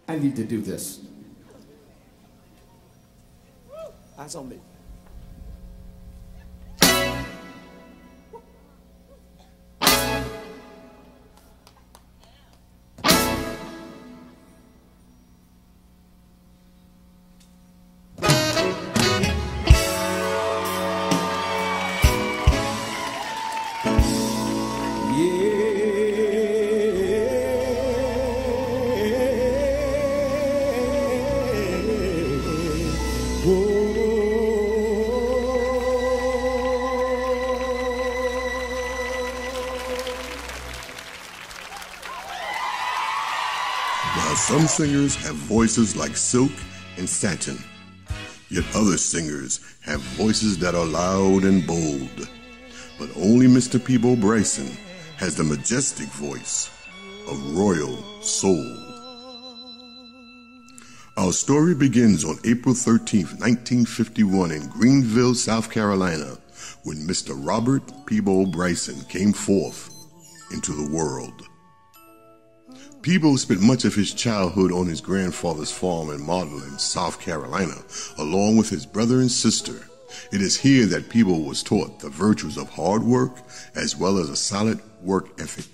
I need to do this. Eyes on me. While some singers have voices like silk and satin, yet other singers have voices that are loud and bold. But only Mr. Peabo Bryson has the majestic voice of royal soul. Our story begins on April 13th, 1951 in Greenville, South Carolina, when Mr. Robert Peabo Bryson came forth into the world. Peabo spent much of his childhood on his grandfather's farm in Maryland, South Carolina, along with his brother and sister. It is here that Peabo was taught the virtues of hard work as well as a solid work ethic.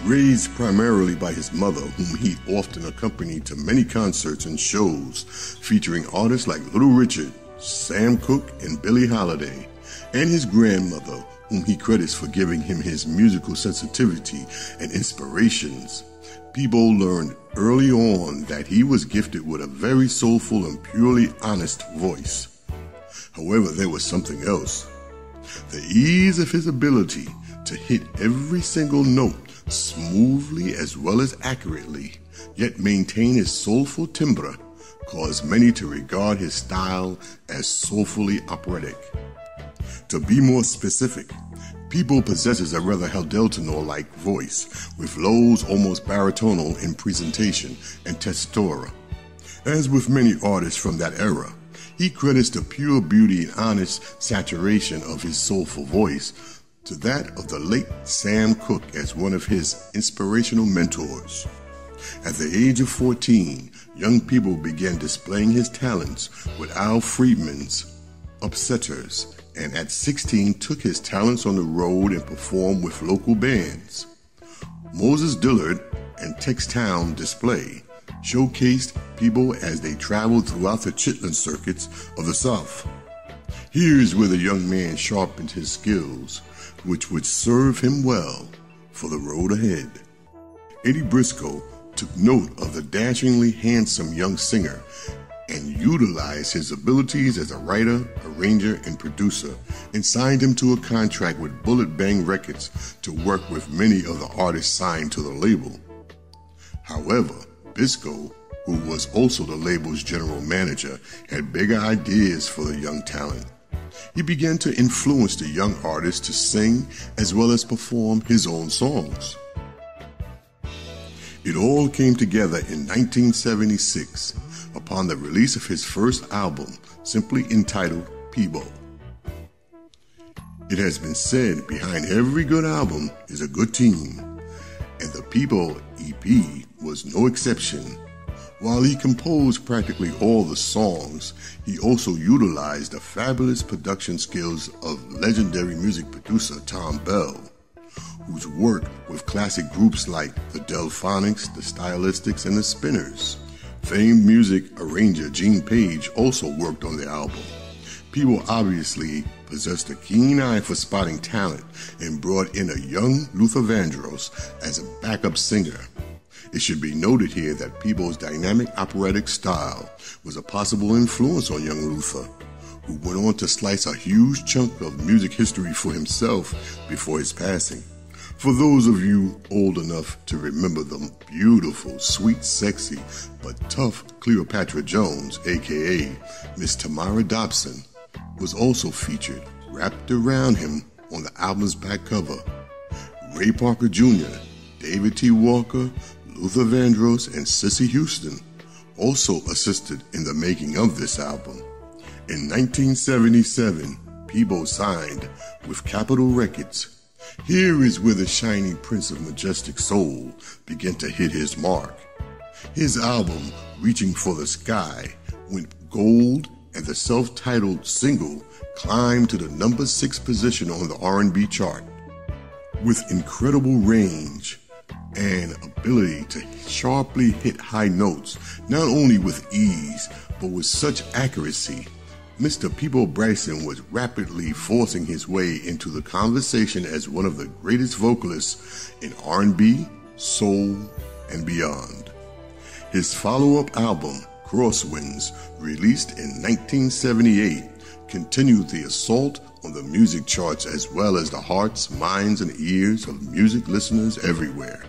Raised primarily by his mother, whom he often accompanied to many concerts and shows featuring artists like Little Richard, Sam Cooke, and Billie Holiday, and his grandmother, whom he credits for giving him his musical sensitivity and inspirations, Peabo learned early on that he was gifted with a very soulful and purely honest voice. However, there was something else. The ease of his ability to hit every single note smoothly as well as accurately, yet maintain his soulful timbre, caused many to regard his style as soulfully operatic. To be more specific, Peabo possesses a rather Heldeltonor-like voice, with lows almost baritonal in presentation and tessitura. As with many artists from that era, he credits the pure beauty and honest saturation of his soulful voice to that of the late Sam Cooke as one of his inspirational mentors. At the age of 14, young Peabo began displaying his talents with Al Friedman's Upsetters, and at 16 took his talents on the road and performed with local bands. Moses Dillard and Textown Display showcased Peabo as they traveled throughout the Chitlin circuits of the South. Here's where the young man sharpened his skills, which would serve him well for the road ahead. Eddie Briscoe took note of the dashingly handsome young singer and utilized his abilities as a writer, arranger, and producer, and signed him to a contract with Bullet Bang Records to work with many of the artists signed to the label. However, Briscoe, who was also the label's general manager, had bigger ideas for the young talent. He began to influence the young artist to sing as well as perform his own songs. It all came together in 1976 upon the release of his first album, simply entitled Peabo. It has been said behind every good album is a good team, and the Peabo EP was no exception. While he composed practically all the songs, he also utilized the fabulous production skills of legendary music producer Tom Bell, whose work with classic groups like the Delphonics, the Stylistics, and the Spinners. Famed music arranger Gene Page also worked on the album. Peabo obviously possessed a keen eye for spotting talent and brought in a young Luther Vandross as a backup singer. It should be noted here that Peabo's dynamic operatic style was a possible influence on young Luther, who went on to slice a huge chunk of music history for himself before his passing. For those of you old enough to remember the beautiful, sweet, sexy, but tough Cleopatra Jones, aka Miss Tamara Dobson, was also featured, wrapped around him on the album's back cover. Ray Parker Jr., David T. Walker, Luther Vandross, and Cissy Houston also assisted in the making of this album. In 1977, Peabo signed with Capitol Records. Here is where the shining prince of majestic soul began to hit his mark. His album, Reaching for the Sky, went gold, and the self-titled single climbed to the number 6 position on the R&B chart. With incredible range and ability to sharply hit high notes, not only with ease, but with such accuracy, Mr. Peabo Bryson was rapidly forcing his way into the conversation as one of the greatest vocalists in R&B, soul, and beyond. His follow-up album, Crosswinds, released in 1978, continued the assault on the music charts as well as the hearts, minds, and ears of music listeners everywhere.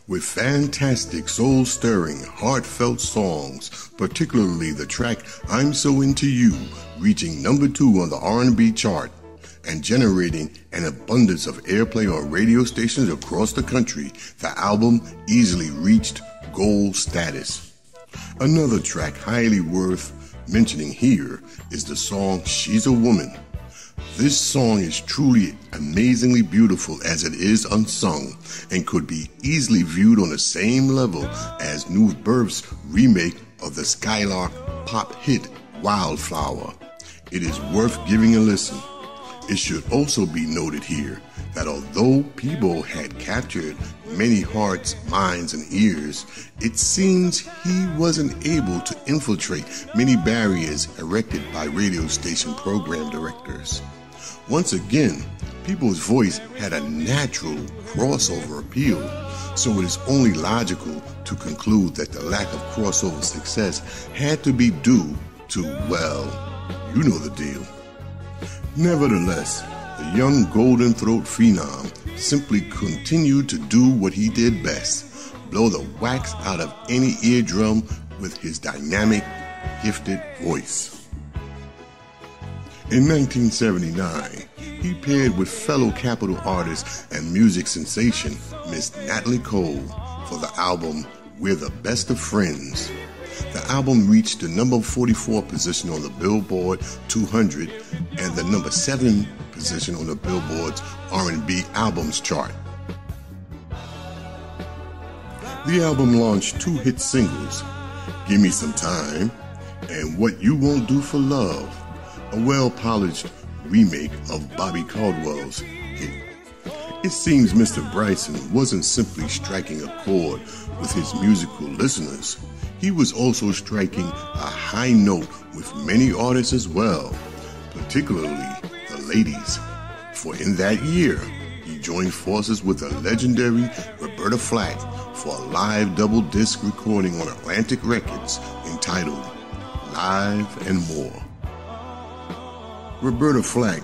With fantastic, soul-stirring, heartfelt songs, particularly the track I'm So Into You, reaching number 2 on the R&B chart and generating an abundance of airplay on radio stations across the country, the album easily reached gold status. Another track highly worth mentioning here is the song She's a Woman. This song is truly amazingly beautiful as it is unsung and could be easily viewed on the same level as New Birth's remake of the Skylark pop hit Wildflower. It is worth giving a listen. It should also be noted here that although Peabo had captured many hearts, minds, and ears, it seems he wasn't able to infiltrate many barriers erected by radio station program directors. Once again, Peabo's voice had a natural crossover appeal, so it is only logical to conclude that the lack of crossover success had to be due to, well, you know the deal. Nevertheless, the young Golden Throat phenom simply continued to do what he did best, blow the wax out of any eardrum with his dynamic, gifted voice. In 1979, he paired with fellow Capitol artist and music sensation Miss Natalie Cole for the album We're the Best of Friends. The album reached the number 44 position on the Billboard 200 and the number 7 position on the Billboard's R&B albums chart. The album launched 2 hit singles, Give Me Some Time and What You Won't Do for Love, a well-polished remake of Bobby Caldwell's hit. It seems Mr. Bryson wasn't simply striking a chord with his musical listeners. He was also striking a high note with many artists as well, particularly the ladies. For in that year, he joined forces with the legendary Roberta Flack for a live double disc recording on Atlantic Records entitled Live and More. Roberta Flack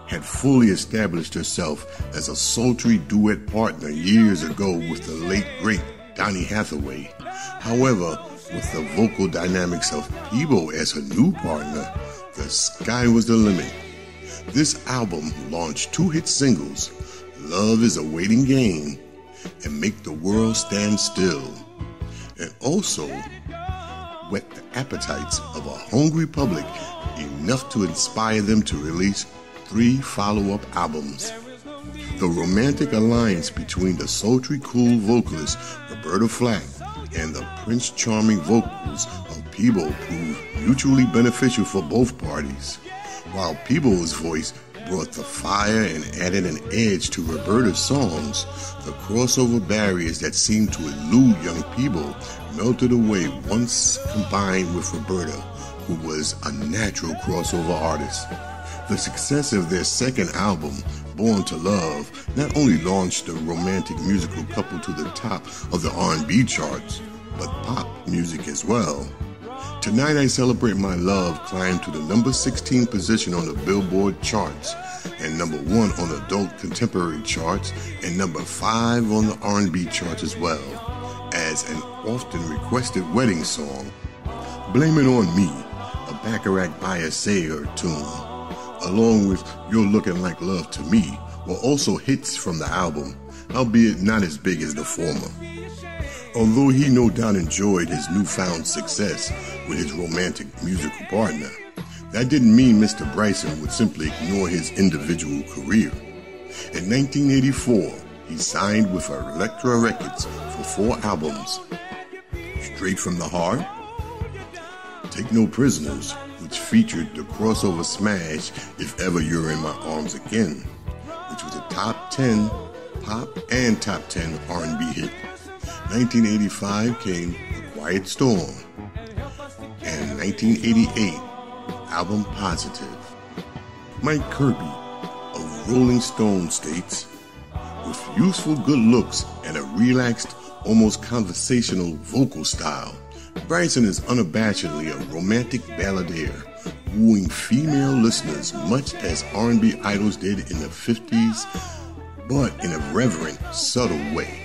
had fully established herself as a sultry duet partner years ago with the late great Donny Hathaway. However, with the vocal dynamics of Peabo as her new partner, the sky was the limit. This album launched 2 hit singles, Love is a Waiting Game and Make the World Stand Still, and also whet the appetites of a hungry public enough to inspire them to release 3 follow-up albums. The romantic alliance between the sultry cool vocalist Roberta Flack and the Prince Charming vocals of Peabo proved mutually beneficial for both parties. While Peabo's voice brought the fire and added an edge to Roberta's songs, the crossover barriers that seemed to elude young Peabo melted away once combined with Roberta, who was a natural crossover artist. The success of their second album, Born to Love, not only launched the romantic musical couple to the top of the R&B charts, but pop music as well. Tonight I Celebrate My Love climbed to the number 16 position on the Billboard charts, and number 1 on the adult contemporary charts, and number 5 on the R&B charts as well, as an often requested wedding song. Blame It On Me, a Bacharach by a Sayer tune, along with You're Looking Like Love to Me, were also hits from the album, albeit not as big as the former. Although he no doubt enjoyed his newfound success with his romantic musical partner, that didn't mean Mr. Bryson would simply ignore his individual career. In 1984, he signed with Elektra Records for 4 albums, Straight from the Heart, Take No Prisoners, which featured the crossover smash If Ever You're in My Arms Again, which was a top 10 pop and top 10 R&B hit. 1985 came A Quiet Storm, and 1988, album Positive. Mike Kirby of Rolling Stone states, with youthful good looks and a relaxed, almost conversational vocal style, Bryson is unabashedly a romantic balladeer, wooing female listeners much as R&B idols did in the 50s, but in a reverent, subtle way.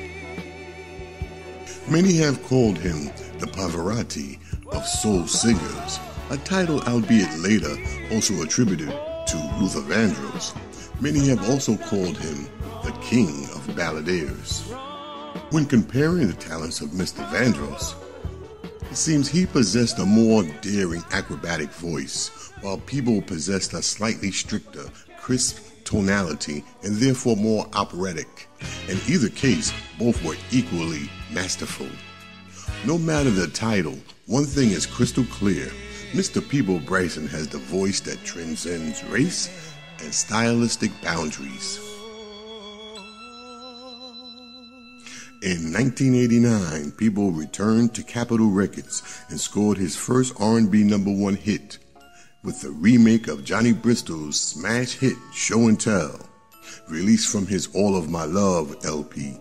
Many have called him the Pavarotti of soul singers, a title albeit later also attributed to Luther Vandross. Many have also called him the king of balladeers. When comparing the talents of Mr. Vandross, it seems he possessed a more daring acrobatic voice, while Peabo possessed a slightly stricter, crisp tonality and therefore more operatic. In either case, both were equally masterful. No matter the title, one thing is crystal clear. Mr. Peabo Bryson has the voice that transcends race and stylistic boundaries. In 1989, Peabo returned to Capitol Records and scored his first R&B #1 hit with the remake of Johnny Bristol's smash hit Show and Tell, released from his All of My Love LP.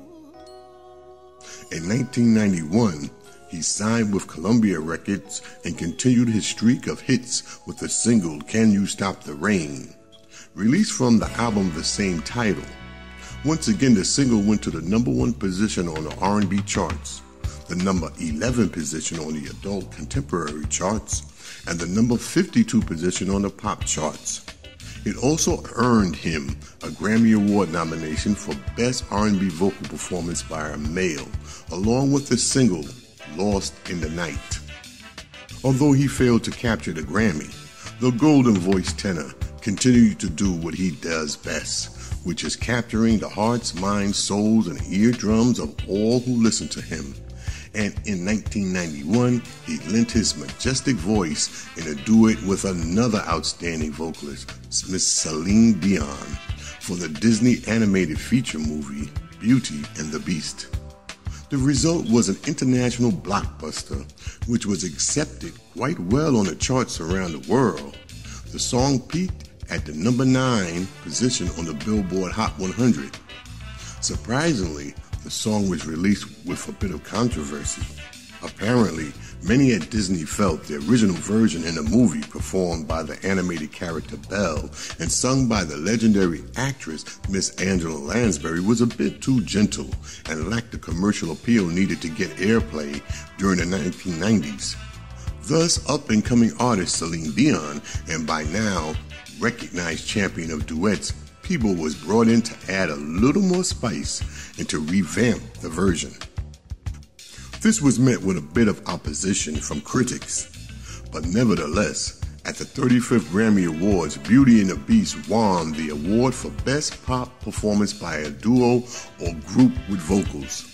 In 1991, he signed with Columbia Records and continued his streak of hits with the single Can You Stop the Rain, released from the album of the same title. Once again, the single went to the #1 position on the R&B charts, the #11 position on the adult contemporary charts, and the #52 position on the pop charts. It also earned him a Grammy Award nomination for Best R&B Vocal Performance by a Male, along with the single Lost in the Night. Although he failed to capture the Grammy, the golden voice tenor continued to do what he does best, which is capturing the hearts, minds, souls, and eardrums of all who listen to him. And in 1991, he lent his majestic voice in a duet with another outstanding vocalist, Miss Celine Dion, for the Disney animated feature movie Beauty and the Beast. The result was an international blockbuster, which was accepted quite well on the charts around the world. The song peaked at the #9 position on the Billboard Hot 100. Surprisingly, the song was released with a bit of controversy. Apparently, many at Disney felt the original version in the movie, performed by the animated character Belle and sung by the legendary actress Miss Angela Lansbury, was a bit too gentle and lacked the commercial appeal needed to get airplay during the 1990s. Thus, up-and-coming artist Celine Dion, and by now recognized champion of duets, Peabo, was brought in to add a little more spice and to revamp the version. This was met with a bit of opposition from critics, but nevertheless, at the 35th Grammy Awards, Beauty and the Beast won the award for Best Pop Performance by a Duo or Group with Vocals.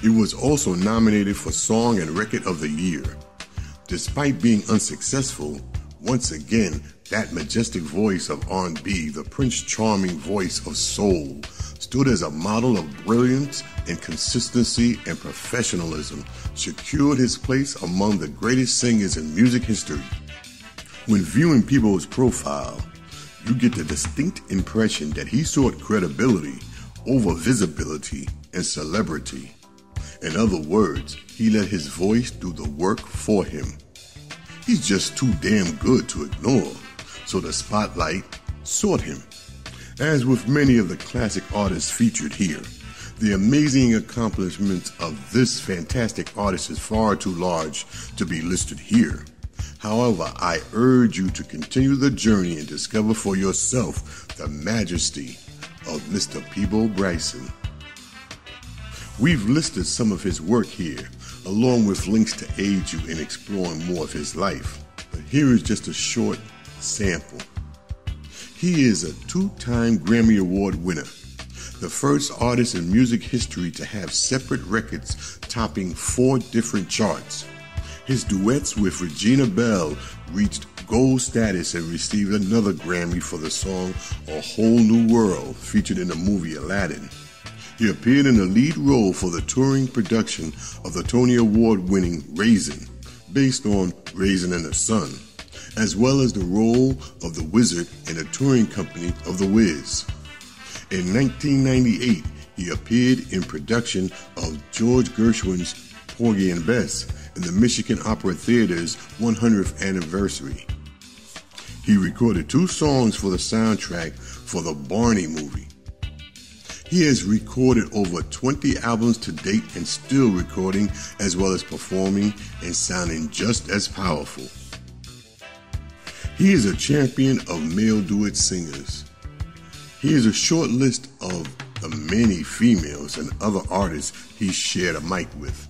It was also nominated for Song and Record of the Year. Despite being unsuccessful, once again, that majestic voice of R&B, the Prince Charming voice of soul, stood as a model of brilliance and consistency and professionalism, secured his place among the greatest singers in music history. When viewing Peabo's profile, you get the distinct impression that he sought credibility over visibility and celebrity. In other words, he let his voice do the work for him. He's just too damn good to ignore, so the spotlight sought him. As with many of the classic artists featured here, the amazing accomplishments of this fantastic artist is far too large to be listed here. However, I urge you to continue the journey and discover for yourself the majesty of Mr. Peabo Bryson. We've listed some of his work here, along with links to aid you in exploring more of his life. But here is just a short sample. He is a 2-time Grammy Award winner, the first artist in music history to have separate records topping 4 different charts. His duets with Regina Belle reached gold status and received another Grammy for the song A Whole New World, featured in the movie Aladdin. He appeared in the lead role for the touring production of the Tony Award-winning Raisin, based on Raisin and the Sun, as well as the role of the Wizard in the touring company of The Wiz. In 1998, he appeared in production of George Gershwin's Porgy and Bess in the Michigan Opera Theater's 100th anniversary. He recorded 2 songs for the soundtrack for the Barney movie. He has recorded over 20 albums to date and still recording, as well as performing and sounding just as powerful. He is a champion of male duet singers. Here is a short list of the many females and other artists he shared a mic with.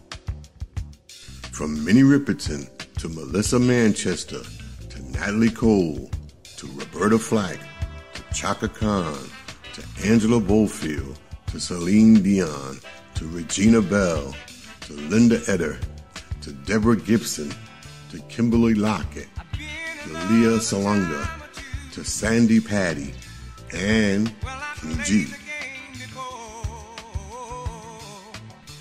From Minnie Riperton to Melissa Manchester to Natalie Cole to Roberta Flack to Chaka Khan to Angela Bofield, to Celine Dion, to Regina Belle, to Linda Eder, to Deborah Gibson, to Kimberly Lockett, to Leah Salonga, to Sandy Patty, and King G.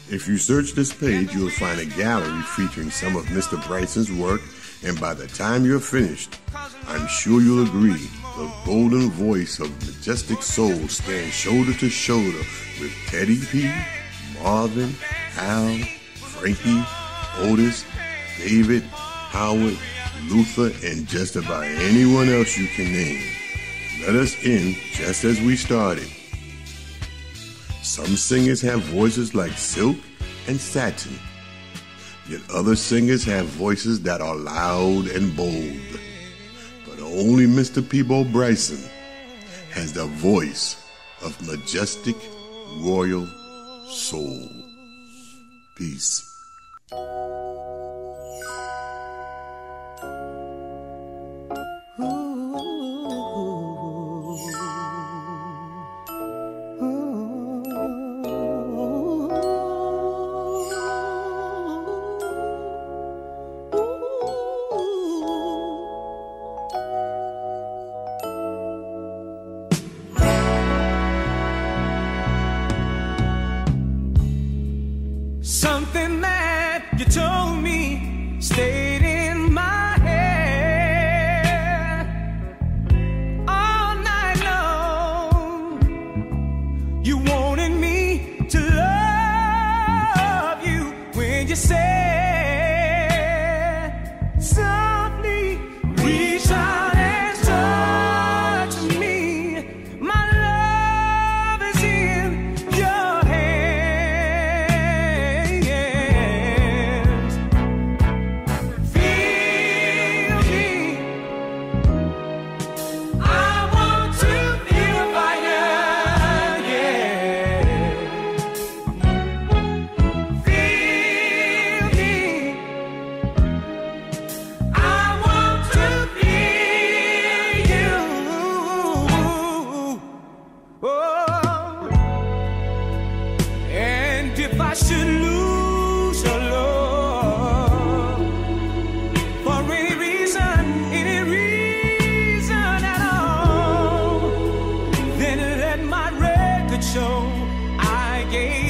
If you search this page, you'll find a gallery featuring some of Mr. Bryson's work, and by the time you're finished, I'm sure you'll agree the golden voice of Majestic Soul stands shoulder to shoulder with Teddy P, Marvin, Al, Frankie, Otis, David, Howard, Luther, and just about anyone else you can name. Let us end just as we started. Some singers have voices like silk and satin, yet other singers have voices that are loud and bold. But only Mr. Peabo Bryson has the voice of majestic royal soul. Peace. Something that you told me stayed in my head all night long. You wanted me to love you when you said softly, reach out and touch me. My love is in your hands. Feel me. I want to feel fire, yeah. Feel me. I want to feel you. Oh. And if I should lose your love for any reason at all, then let my record show I gave